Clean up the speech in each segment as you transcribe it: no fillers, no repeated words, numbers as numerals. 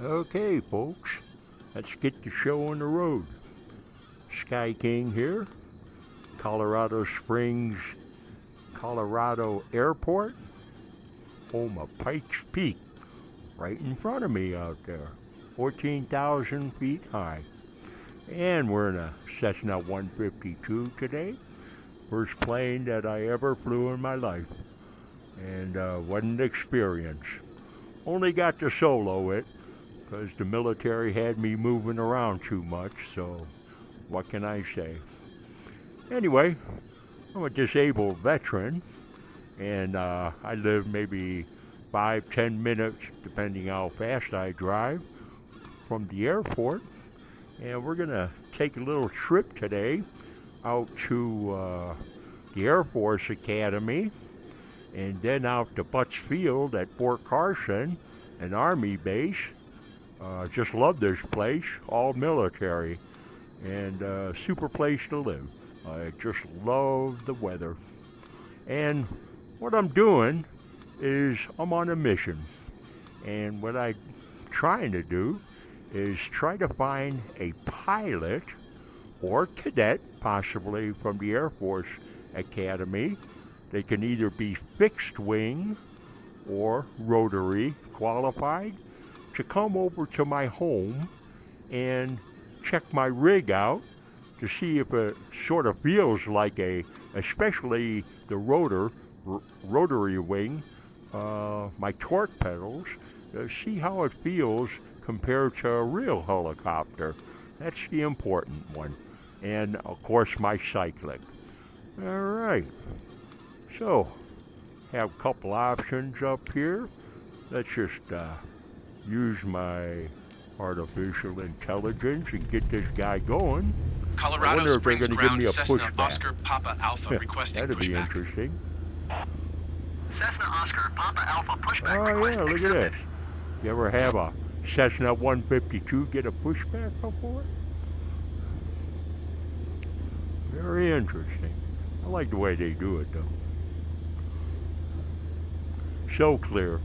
Okay, folks, let's get the show on the road. Sky King here, Colorado Springs, Colorado Airport, home of Pikes Peak, right in front of me out there, 14,000 feet high. And we're in a Cessna 152 today, first plane that I ever flew in my life. And what an experience. Only got to solo it, because the military had me moving around too much, so what can I say? Anyway, I'm a disabled veteran, and I live maybe 5-10 minutes, depending how fast I drive, from the airport. And we're gonna take a little trip today out to the Air Force Academy, and then out to Butts Field at Fort Carson, an Army base. Just love this place, all military, and super place to live. I just love the weather. And what I'm doing is I'm on a mission. And what I'm trying to do is try to find a pilot or cadet, possibly from the Air Force Academy. They can either be fixed wing or rotary qualified, to come over to my home and check my rig out to see if it sort of feels like especially the rotary wing, my torque pedals, see how it feels compared to a real helicopter. That's the important one. And of course my cyclic. All right, so have a couple options up here. Let's just use my artificial intelligence and get this guy going. Colorado I wonder if they're Springs going to give me a Cessna pushback. Oscar Papa Alpha requesting That'd be pushback. interesting. Cessna Oscar Papa Alpha pushback Oh request yeah, look accepted. at this. You ever have a Cessna 152 get a pushback before? Very interesting. I like the way they do it though. So clear.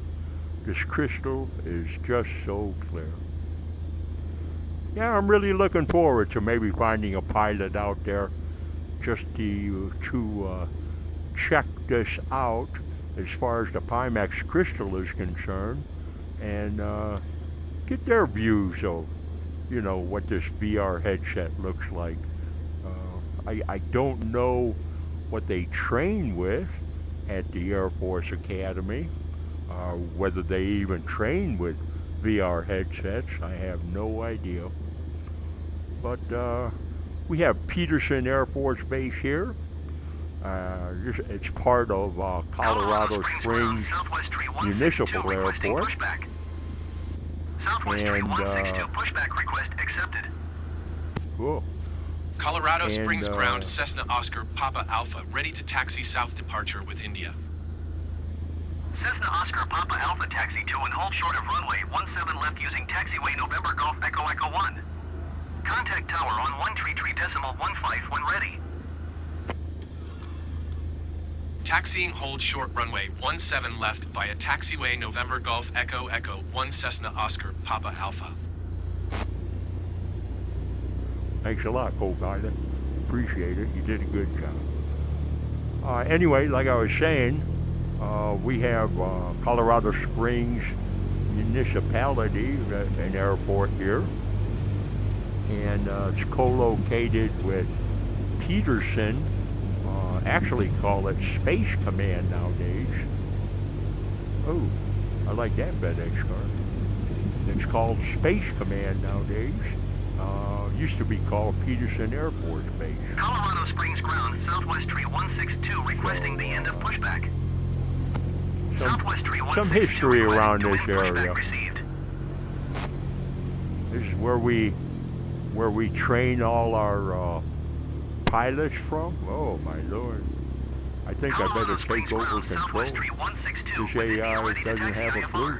This crystal is just so clear. Yeah, I'm really looking forward to maybe finding a pilot out there just to check this out as far as the PiMax crystal is concerned, and get their views of, you know, what this VR headset looks like. I don't know what they train with at the Air Force Academy. Whether they even train with VR headsets, I have no idea. But we have Peterson Air Force Base here. It's part of Colorado Springs Municipal Airport. Southwest And 162 pushback request accepted. cool. Colorado And, Springs ground Cessna Oscar Papa Alpha ready to taxi south departure with India. Cessna Oscar Papa Alpha taxi 2 and hold short of runway 17 left using taxiway November Golf Echo Echo 1. Contact tower on 133.15 when ready. Taxiing hold short runway 17 left via taxiway November Golf Echo Echo 1 Cessna Oscar Papa Alpha. Thanks a lot, co-pilot. Appreciate it. You did a good job. Anyway, like I was saying, we have Colorado Springs Municipality, an airport here, and it's co-located with Peterson. Actually call it Space Command nowadays. Oh, I like that FedEx card. It's called Space Command nowadays. Used to be called Peterson Air Force Base. Colorado Springs ground Southwest Tree 162 requesting the end of pushback. Some history around this area. This is where we train all our pilots from. Oh my lord! I think I better take over control. This AI doesn't have a clue.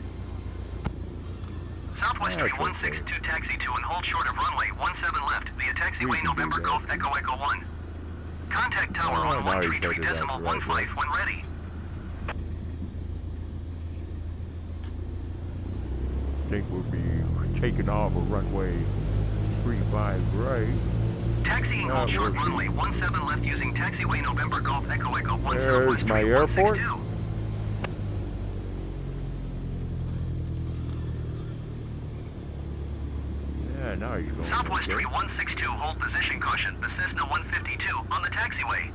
Southwest Tree 162 taxi 2 and hold short of runway 17 left via taxiway November Golf Echo Echo 1. Contact tower on 133.15 when ready. think we'll be taking off a runway 35 right. Taxiing hold short runway 17 left using taxiway November Golf Echo Echo 10 There's West my 3162. airport. Yeah, now he's going. Southwest Okay. 3162, hold position caution, the Cessna 152 on the taxiway.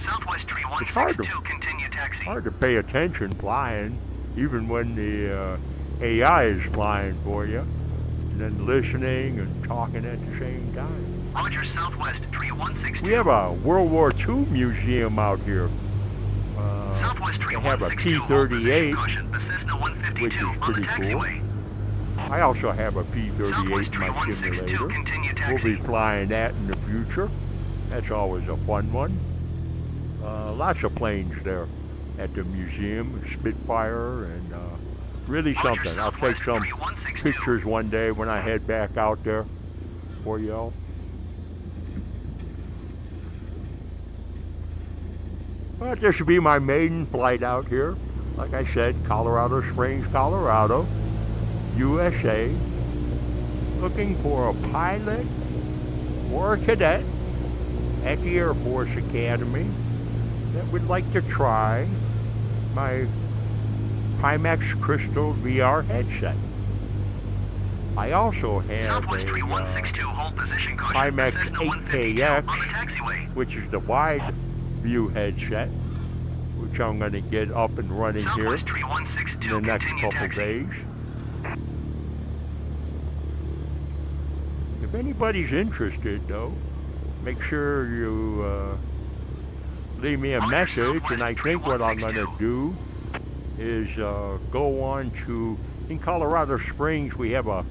Southwest It's hard 3162, continue taxi. to pay attention flying, even when the AI is flying for you, and then listening and talking at the same time. Roger, Southwest 3162. We have a World War II museum out here. Southwest They have a 3162, hold position P-38, caution, the Cessna 152 which is on the pretty cool. taxiway. I also have a P-38 Southwest in my 3162, simulator. continue We'll be taxi. flying that in the future. That's always a fun one. Lots of planes there at the museum, Spitfire, and really something. I'll take some pictures one day when I head back out there for y'all. But this will be my maiden flight out here. Like I said, Colorado Springs, Colorado, USA. Looking for a pilot or a cadet at the Air Force Academy that would like to try my PiMax Crystal VR headset. I also have Southwest a 3162, hold position caution, PiMax Cessna 152 on the 8KX, taxiway. which is the wide view headset, which I'm going to get up and running here Southwest 3162, in the next continue couple taxi. days. If anybody's interested, though, make sure you leave me a message, and I think what I'm going to do is go on to, in Colorado Springs, we have a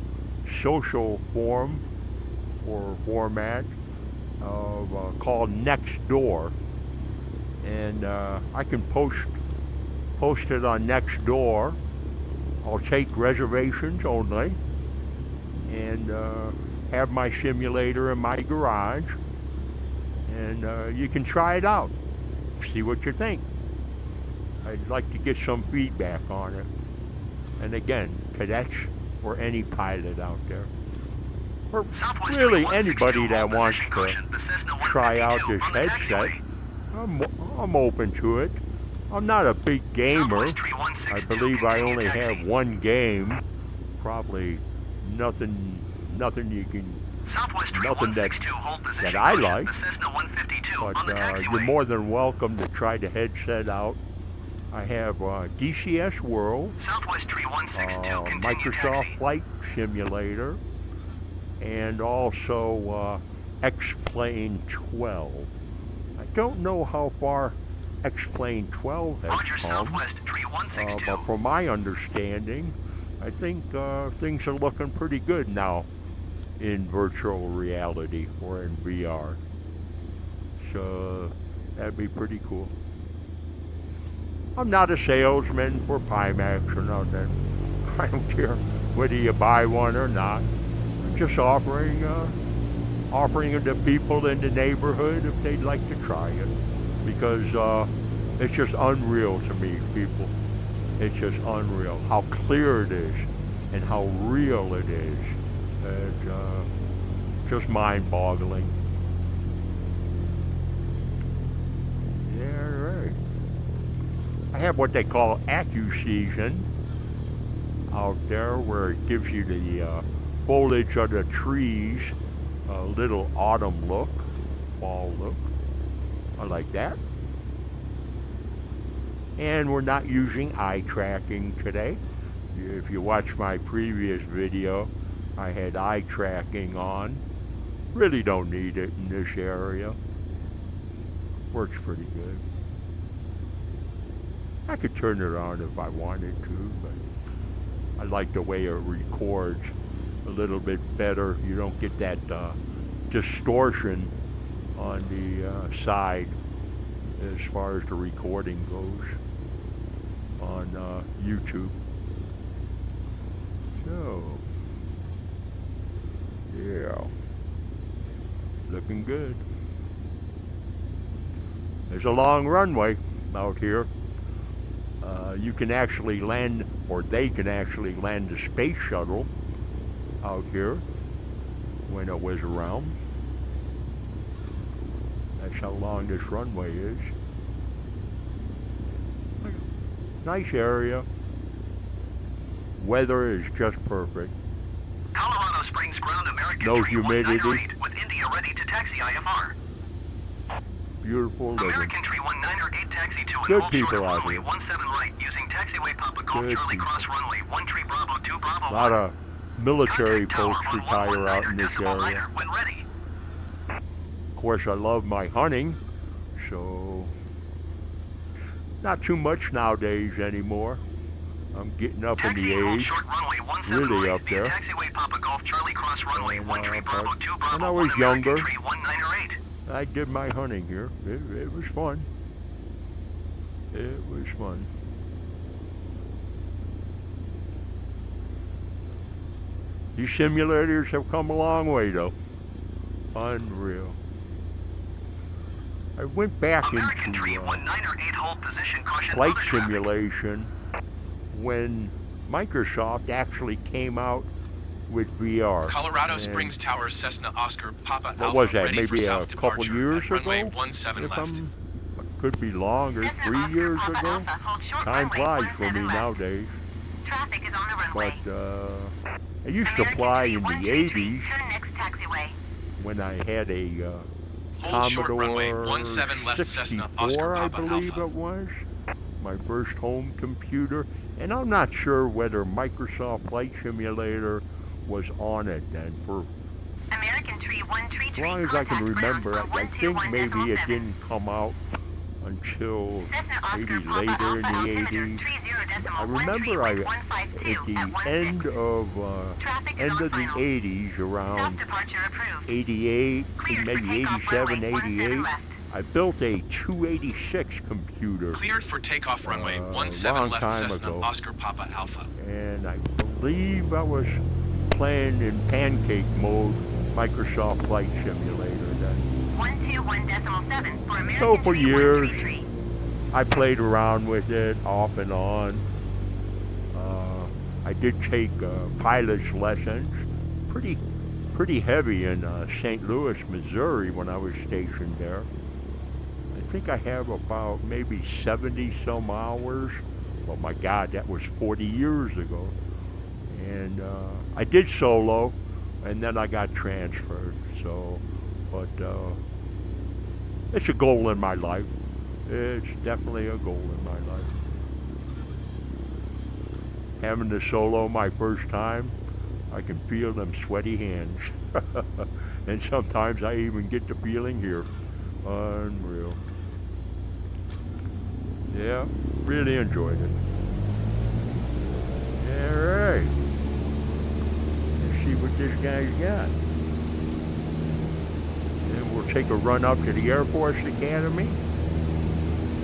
social forum or format of, called Nextdoor, and I can post it on Nextdoor. I'll take reservations only, and have my simulator in my garage, and you can try it out, see what you think. I'd like to get some feedback on it. And again, cadets or any pilot out there, or Southwest really 3162, anybody that hold wants position to caution, the Cessna try out 152 this on the headset, taxiway. I'm open to it. I'm not a big gamer. Southwest 3162, I believe I continue only taxi. have one game. Probably nothing you can, Southwest nothing 3162, hold position that I caution, like. the Cessna 152 But on the taxiway. you're more than welcome to try the headset out. I have DCS World, Southwest 3162, continue Microsoft taxi. Flight Simulator, and also X-Plane 12. I don't know how far X-Plane 12 has Roger, come, Southwest 3162. but from my understanding, I think things are looking pretty good now in virtual reality or in VR. So that'd be pretty cool. I'm not a salesman for PiMax or nothing. I don't care whether you buy one or not. I'm just offering it to people in the neighborhood if they'd like to try it. Because it's just unreal to me, people. It's just unreal how clear it is and how real it is. It's just mind-boggling. Yeah, right. I have what they call AccuSeason out there, where it gives you the foliage of the trees, a little autumn look, fall look. I like that. And we're not using eye tracking today. If you watch my previous video, I had eye tracking on. Really don't need it in this area. Works pretty good. I could turn it on if I wanted to, but I like the way it records a little bit better. You don't get that distortion on the side as far as the recording goes on YouTube. So, yeah, looking good. There's a long runway out here. You can actually land, or they can actually land the space shuttle out here when it was around. That's how long this runway is. Nice area. Weather is just perfect. Colorado Springs ground American No 3198 humidity. with India ready to taxi IFR. Beautiful living. American 3198 taxi to and Good hold people short of out runway here. 17 right using taxiway Papa Golf Good Charlie people. Cross runway 13 Bravo 2 Bravo A lot 1. of military Contact tower folks on retire out in 119er this decimal area. niner when ready. Of course, I love my hunting, so not too much nowadays anymore. I'm getting up in the Taxi and hold age, short runway 17 really right up via there. taxiway Papa Golf Charlie Cross runway And, 13 Bravo but 2 when Bravo I 1 was younger, American 3198. I did my hunting here. It was fun. It was fun. These simulators have come a long way, though. Unreal. I went back American into 3198 hold position caution flight other traffic. simulation when Microsoft actually came out with VR. Colorado And Springs Tower Cessna Oscar Papa what Alpha was that? ready for Maybe a south couple departure years at runway ago? 17 If left. could be longer, Cessna 3 Oscar years Papa ago. Alpha, hold short Time runway flies for 17 me left. nowadays. Traffic is on the runway. But I used to American fly in the 3133, 80s turn next taxiway. when I had a Hold short runway Commodore 17 left Cessna Oscar 64, I Papa believe Alpha. it was. My first home computer. And I'm not sure whether Microsoft Flight Simulator was on it then. For American tree 133, as long as I can contact remember, ground I think 121.7. maybe it didn't come out until Cessna Oscar maybe Papa later in Alpha the altimeter 80s. 30.135.152 I remember at the end of Traffic is end on of the final. 80s, Stop around departure approved. 88, Cleared for maybe takeoff 87, runway 17 88. left. I built a 286 computer, Cleared for takeoff runway long 17 left time Cessna ago. Oscar Papa Alpha. and I believe I was playing in pancake mode Microsoft Flight Simulator then. 121.7 for American So for tree years, 133. I played around with it off and on. I did take pilot's lessons, pretty heavy in St. Louis, Missouri when I was stationed there. I think I have about maybe 70 some hours. Well, my God, that was 40 years ago. And I did solo, and then I got transferred. So, but it's a goal in my life. It's definitely a goal in my life. Having to solo my first time, I can feel them sweaty hands. And sometimes I even get the feeling here. Unreal. Yeah, really enjoyed it. Alright. Let's see what this guy's got. And we'll take a run up to the Air Force Academy.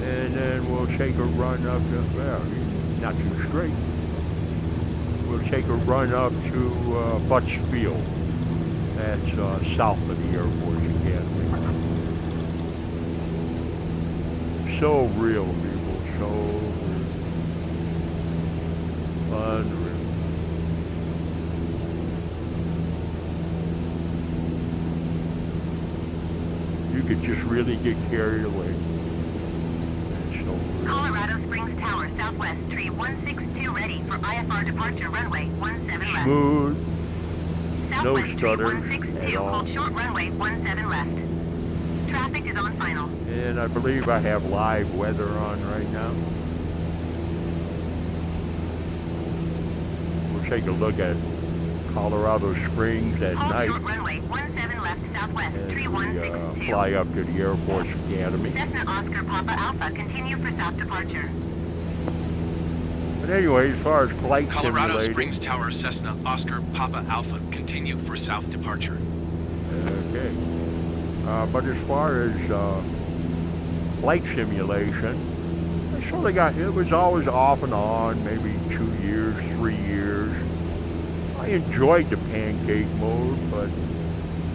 And then we'll take a run up to, well, not too straight. We'll take a run up to Butts Field. That's south of the Air Force Academy. So real, people, so real. Unreal. You could just really get carried away. It's so real. Colorado Springs Tower, southwest, tree 162 ready for IFR departure runway 17 left. Smooth. Southwest tree stutters 162, at all. hold short runway 17 left. Traffic is on final. And I believe I have live weather on right now. We'll take a look at Colorado Springs at Hold night short runway 17 left, southwest, as tree we 162. fly up to the Air Force Academy. Cessna Oscar Papa Alpha, continue for south departure. But anyway, as far as flight Colorado simulating, Springs Tower Cessna Oscar Papa Alpha continue for south departure. okay. But as far as flight simulation, I sort of got, it was always off and on, maybe 2 years, 3 years. I enjoyed the pancake mode, but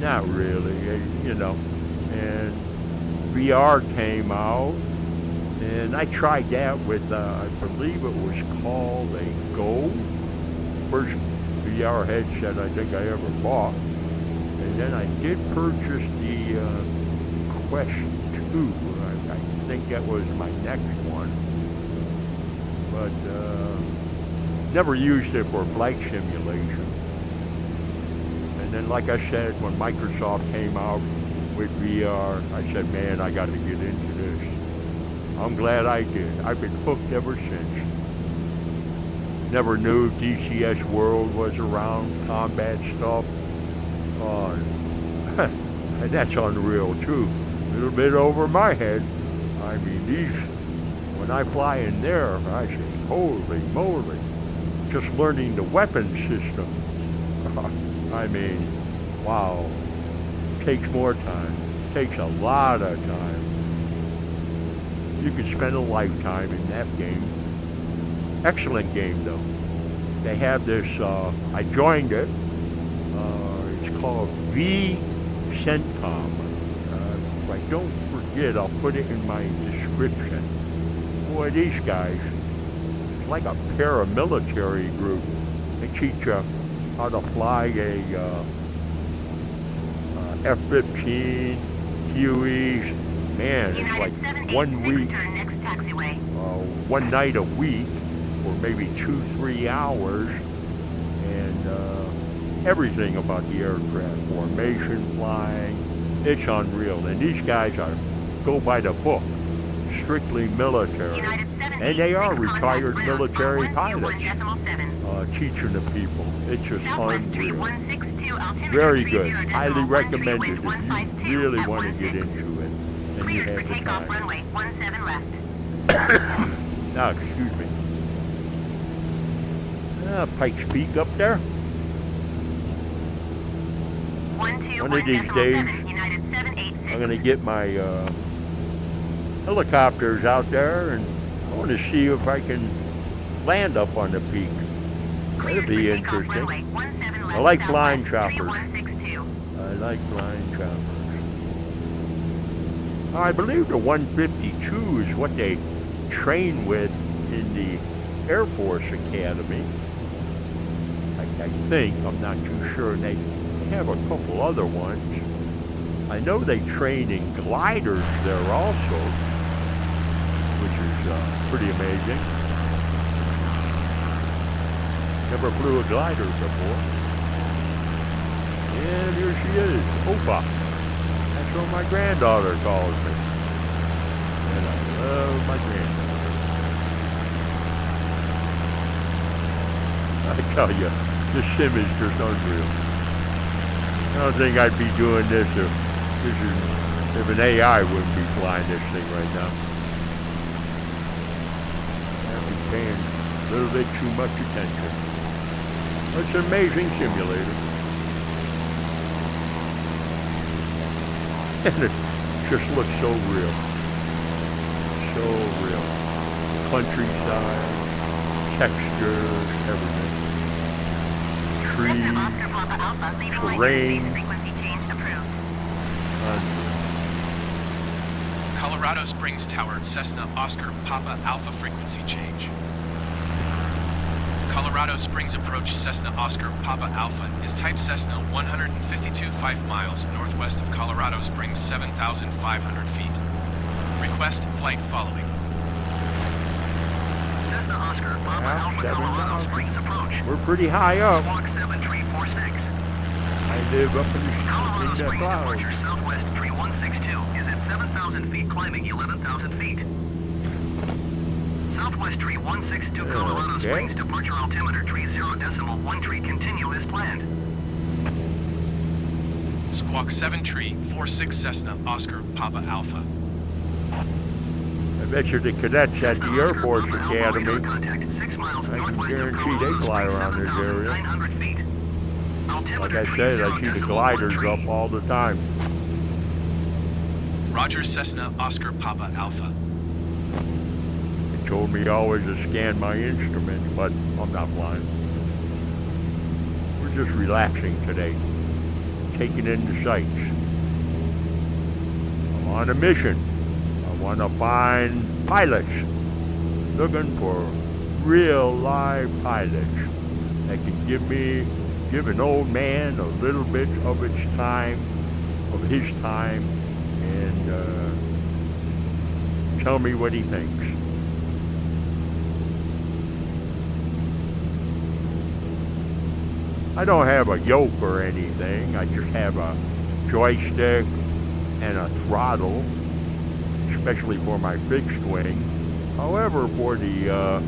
not really, you know. And VR came out, And I tried that with, I believe it was called a Go. First VR headset I think I ever bought. And then I did purchase the Quest 2. I think that was my next one. But never used it for flight simulation. And then, like I said, when Microsoft came out with VR, I said, man, I got to get into this. I'm glad I did. I've been hooked ever since. Never knew DCS World was around, combat stuff. And that's unreal too. A little bit over my head. I mean, when I fly in there, I say, holy moly. Just learning the weapon system. I mean, wow. Takes more time. Takes a lot of time. You could spend a lifetime in that game. Excellent game though. They have this, I joined it. It's called V-CENTCOM. If I don't forget, I'll put it in my description. Boy, these guys, it's like a paramilitary group. They teach you how to fly a F-15, Hueys. Man, it's like 1 week, one night a week, or maybe 2-3 hours, and everything about the aircraft, formation, flying, it's unreal. And these guys go by the book, strictly military, and they are retired military pilots, teaching the people. It's just unreal. Very good. Highly recommended if you really want to get into it and you have the time. Now, excuse me. Pike's Peak up there. One of these days, I'm going to get my helicopters out there, and I want to see if I can land up on the peak. That'll be interesting. I like flying choppers. I like flying choppers. I believe the 152 is what they train with in the Air Force Academy. I think, I'm not too sure. And they have a couple other ones. I know they train in gliders there also, which is pretty amazing. Never flew a glider before. And here she is, Opa. That's what my granddaughter calls me. And I love my granddaughter. I tell you, this sim is just unreal. I don't think I'd be doing this if an AI wouldn't be flying this thing right now. I'd be paying a little bit too much attention. It's an amazing simulator. And it just looks so real. So real. Countryside, textures, everything. Trees, terrain. Colorado Springs Tower, Cessna Oscar Papa Alpha frequency change. Colorado Springs approach Cessna Oscar Papa Alpha is type Cessna 152.5 miles northwest of Colorado Springs 7,500 feet. Request flight following. Cessna Oscar Papa Alpha Colorado Springs approach. We're pretty high up. Squawk 7346. I live up in the Colorado Springs clouds. Departure Southwest 3162 is at 7,000 feet climbing 11,000 feet. Southwest tree 162 Colorado Springs departure altimeter tree 0.1 tree continue as planned. Squawk 7 tree 46 Cessna Oscar Papa Alpha. I bet you the cadets at the Air Force Academy, I can guarantee they fly around this area. Like I said, I see the gliders up all the time. Roger Cessna Oscar Papa Alpha. They told me always to scan my instruments, but I'm not flying. We're just relaxing today, taking in the sights. I'm on a mission. I want to find pilots. Looking for real live pilots that can give an old man a little bit of his time, and tell me what he thinks. I don't have a yoke or anything. I just have a joystick and a throttle, especially for my fixed wing. However, for the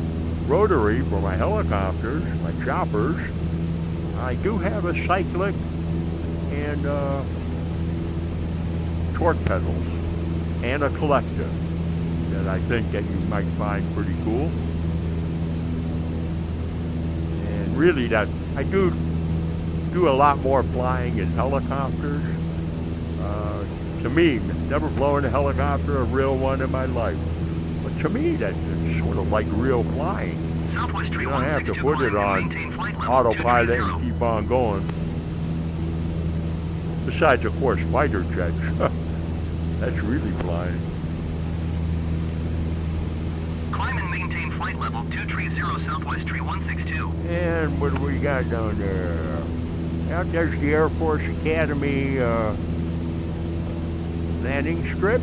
rotary, for my helicopters, my choppers, I do have a cyclic and torque pedals and a collector that I think that you might find pretty cool. And really, that I do a lot more flying in helicopters. To me, never flown a helicopter, a real one in my life. But to me, that's sort of like real flying. You don't have to put it on autopilot and keep on going. Besides, of course, fighter jets. That's really flying. Climb and maintain flight level 230 Southwest Tree 162. And what do we got down there? Out there's the Air Force Academy landing strip.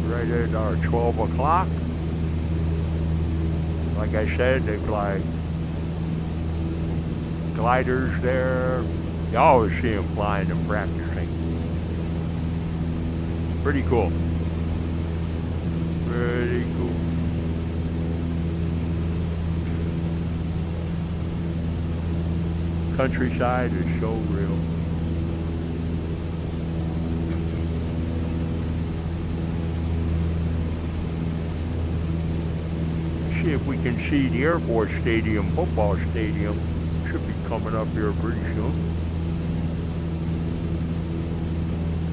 Right at our 12 o'clock. Like I said, they fly gliders there. You always see them flying and practicing. Pretty cool. Pretty cool. Countryside is so real. See if we can see the Air Force Stadium, football stadium. Should be coming up here pretty soon.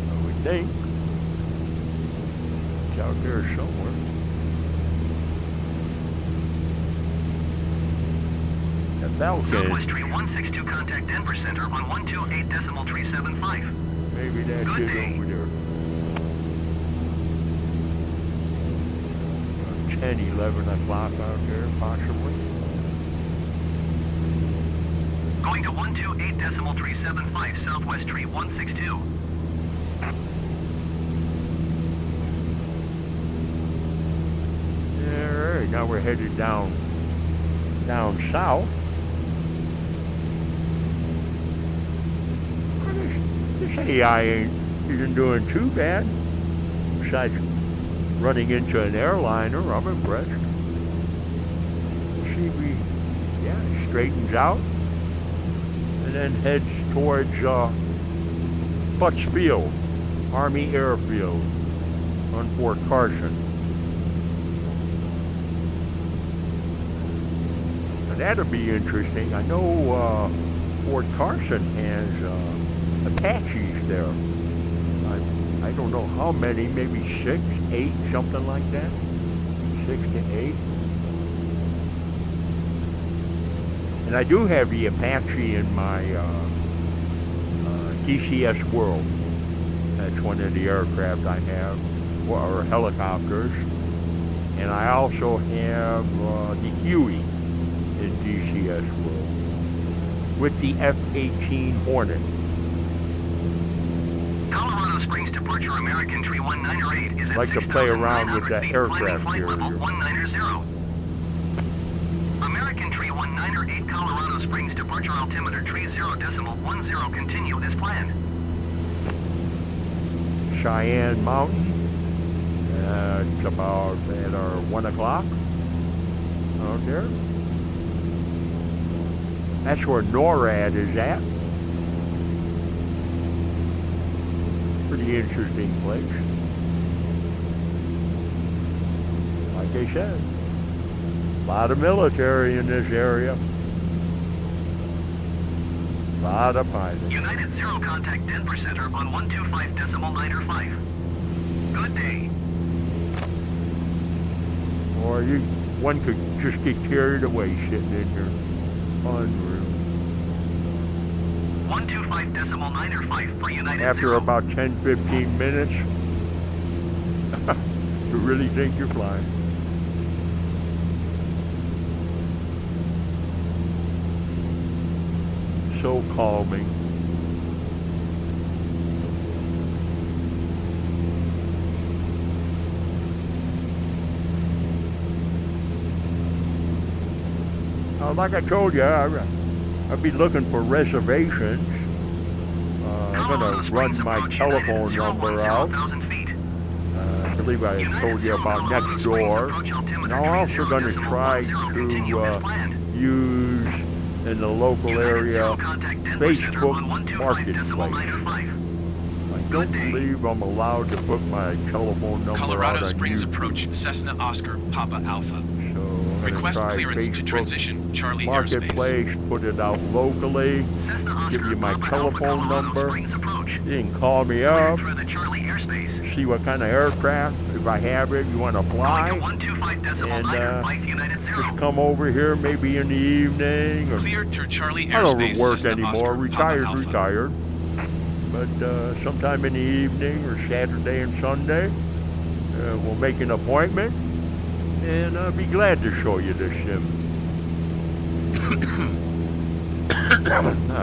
I would think. It's out there somewhere. The Falcon. Southwest Tree 162, contact Denver Center on 128.375. Maybe that's Good it day. over there. 10, 11 o'clock out there, possibly. Going to 128.375 Southwest Tree 162. Alright, now we're headed down south. This AI isn't doing too bad. Besides running into an airliner, I'm impressed. See, it straightens out and then heads towards Butts Field, Army Airfield on Fort Carson. Now that'll be interesting. I know Fort Carson has Apaches there. I don't know how many, maybe 6, 8, something like that. 6 to 8. And I do have the Apache in my DCS World. That's one of the aircraft I have, or helicopters. And I also have the Huey in DCS World with the F-18 Hornet. Colorado Springs departure American Tree 198 is at Like to play around with that 6,900 feet, aircraft flight level carrier. 190. American Tree 198 Colorado Springs departure altimeter tree 0.10, continue as planned. Cheyenne Mountain. It's about at our 1 o'clock out there. That's where NORAD is at. Pretty interesting place. Like I said, a lot of military in this area. A lot of pilots. United Zero contact Denver Center on 125.905. Good day. Or one could just get carried away sitting in here. Unreal. 125.905 for United After 0. about 10-15 minutes, you really think you're flying. So calming. Like I told you, I'll be looking for reservations. I'm going to run my telephone number out. I believe I told you about next door. And I'm also going to try to use in the local area Facebook Marketplace. I don't believe I'm allowed to put my telephone number Colorado out on Springs YouTube. approach, Cessna Oscar Papa Alpha. So I'm going to Request try clearance to Facebook transition Charlie Marketplace, airspace. put it out locally, give you my telephone number. You can call me up, see what kind of aircraft, if I have it, you want to fly, and just come over here maybe in the evening. Or Cleared through Charlie I don't airspace. work Cessna anymore, Oscar Papa Alpha. retired. But sometime in the evening or Saturday and Sunday, we'll make an appointment, and I'll be glad to show you this sim.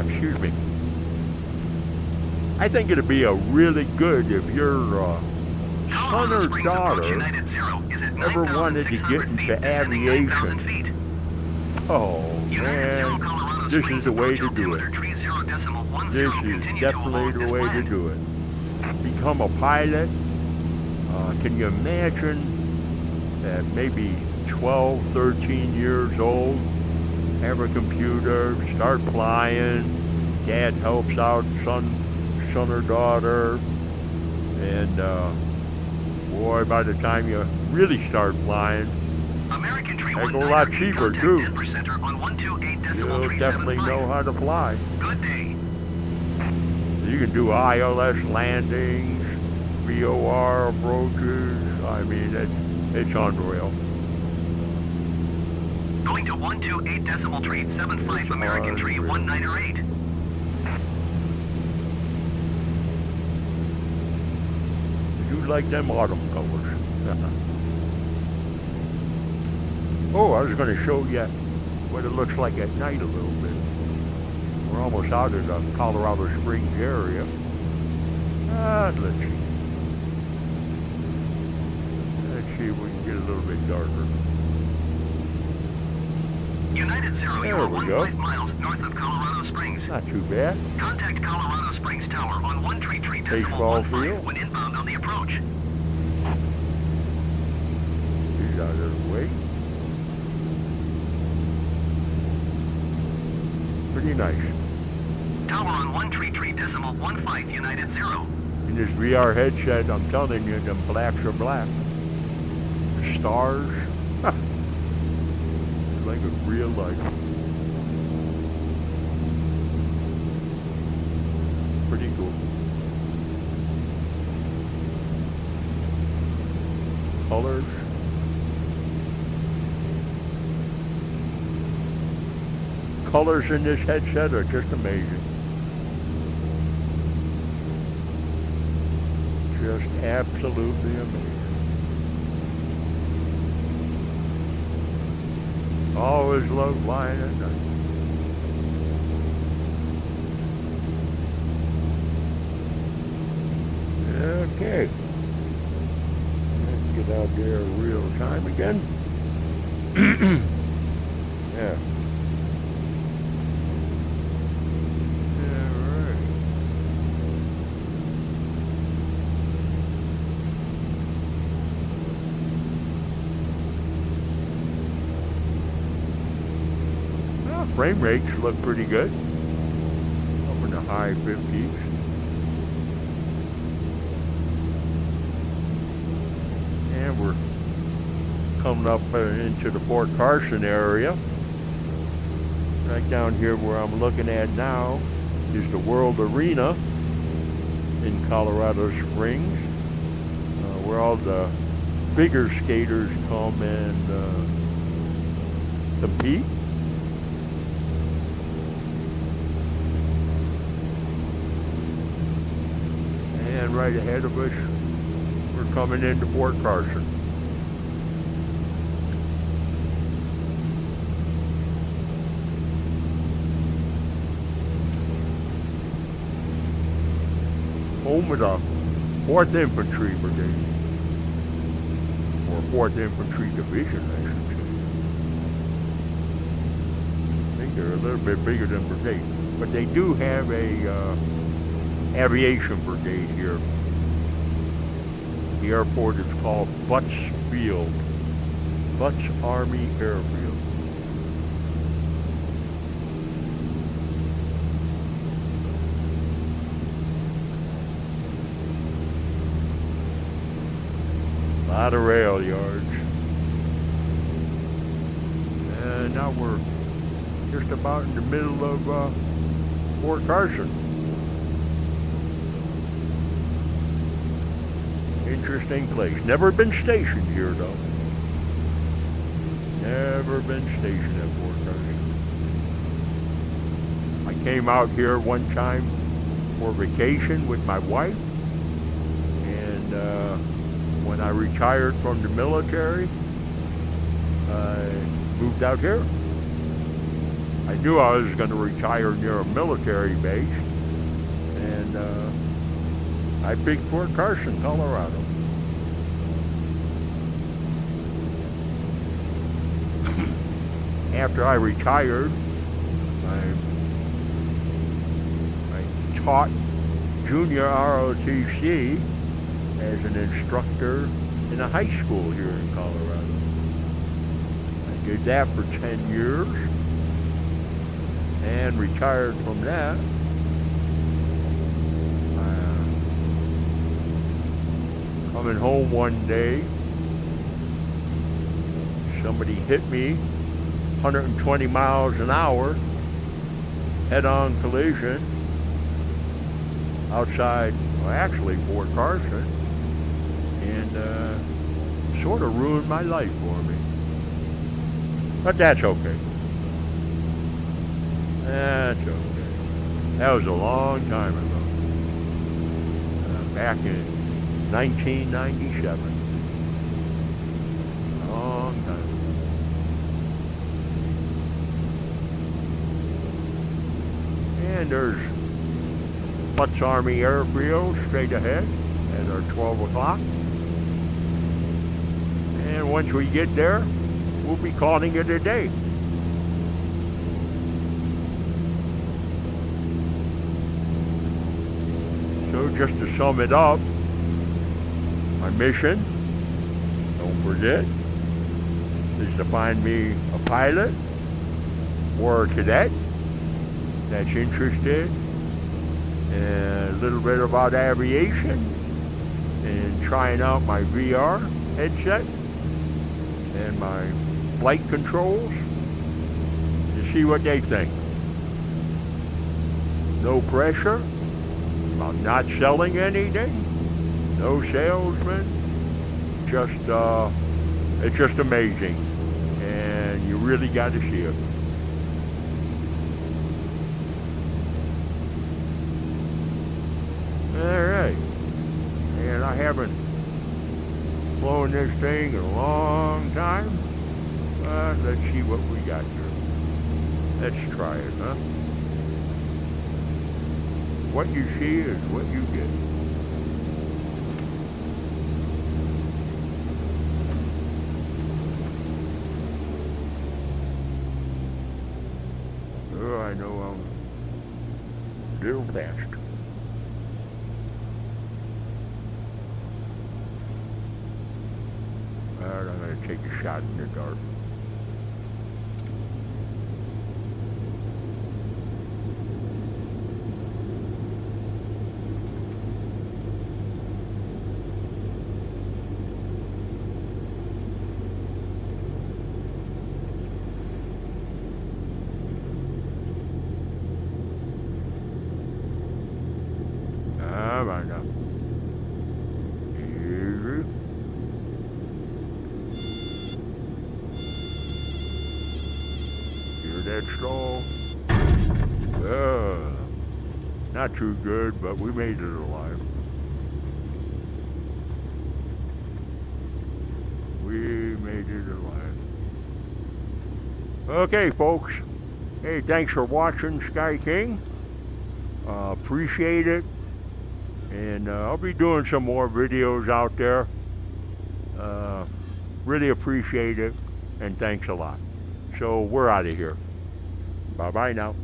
Excuse me. I think it'd be a really good if your son or daughter ever wanted to get into aviation. Oh man, this is the way to do it. This is definitely the way to do it. Become a pilot. Can you imagine at maybe 12, 13 years old, have a computer, start flying, dad helps out son or daughter, and boy, by the time you really start flying, that'll go a lot cheaper too. You'll definitely know how to fly. Good day. You can do ILS landings, VOR approaches. I mean, it's unreal. Going to 128.75 American Tree 198. You like them autumn colors. Oh, I was going to show you what it looks like at night a little bit. We're almost out of the Colorado Springs area. Let's see. Let's see if we can get a little bit darker. United 0, you There are we go. 15 miles north of Colorado Springs. Not too bad. Contact Colorado Springs Tower on 133.15 Baseball field. when inbound on the approach. He's out of the way. Pretty nice. Tower on 133.15 United 0. In this VR headset, I'm telling you, them blacks are black. The stars, like a real life. Pretty cool. Colors. Colors in this headset are just amazing. Just absolutely amazing. Always love flying at night. Okay. Let's get out there real time again. Yeah. Frame rates look pretty good. Up in the high 50s. And we're coming up into the Fort Carson area. Right down here where I'm looking at now is the World Arena in Colorado Springs, where all the bigger skaters come and compete. And right ahead of us, we're coming into Fort Carson. Home of the 4th Infantry Brigade, or 4th Infantry Division, I should say. I think they're a little bit bigger than brigade, but they do have a aviation brigade here. The airport is called Butts Field, Butts Army Airfield. A lot of rail yards. And now we're just about in the middle of Fort Carson. Interesting place. Never been stationed here though. Never been stationed at Fort Carson. I came out here one time for vacation with my wife, and when I retired from the military, I moved out here. I knew I was going to retire near a military base, and I picked Fort Carson, Colorado. After I retired, I taught junior ROTC as an instructor in a high school here in Colorado. I did that for 10 years and retired from that. Coming home one day, somebody hit me 120 miles an hour, head-on collision outside, well, actually Fort Carson, and sort of ruined my life for me. But that's okay. That's okay. That was a long time ago. Back in 1997. Long time ago. And there's Butts Army Airfield straight ahead at our 12 o'clock. And once we get there, we'll be calling it a day. So just to sum it up, my mission, don't forget, is to find me a pilot or a cadet that's interested in a little bit about aviation and trying out my VR headset and my flight controls to see what they think. No pressure about not selling anything. No salesman. Just it's just amazing, and you really got to see it. All right, and I haven't flown this thing in a long time. Let's see what we got here. Let's try it, huh? What you see is what you get. Oh, I know I'm a little fast. All right, I'm going to take a shot in the dark. Right now. Easy. Hear that stall? Not too good, but we made it alive. We made it alive. Okay, folks. Hey, thanks for watching, Sky King. Appreciate it. And I'll be doing some more videos out there. Really appreciate it. And thanks a lot. So we're out of here. Bye-bye now.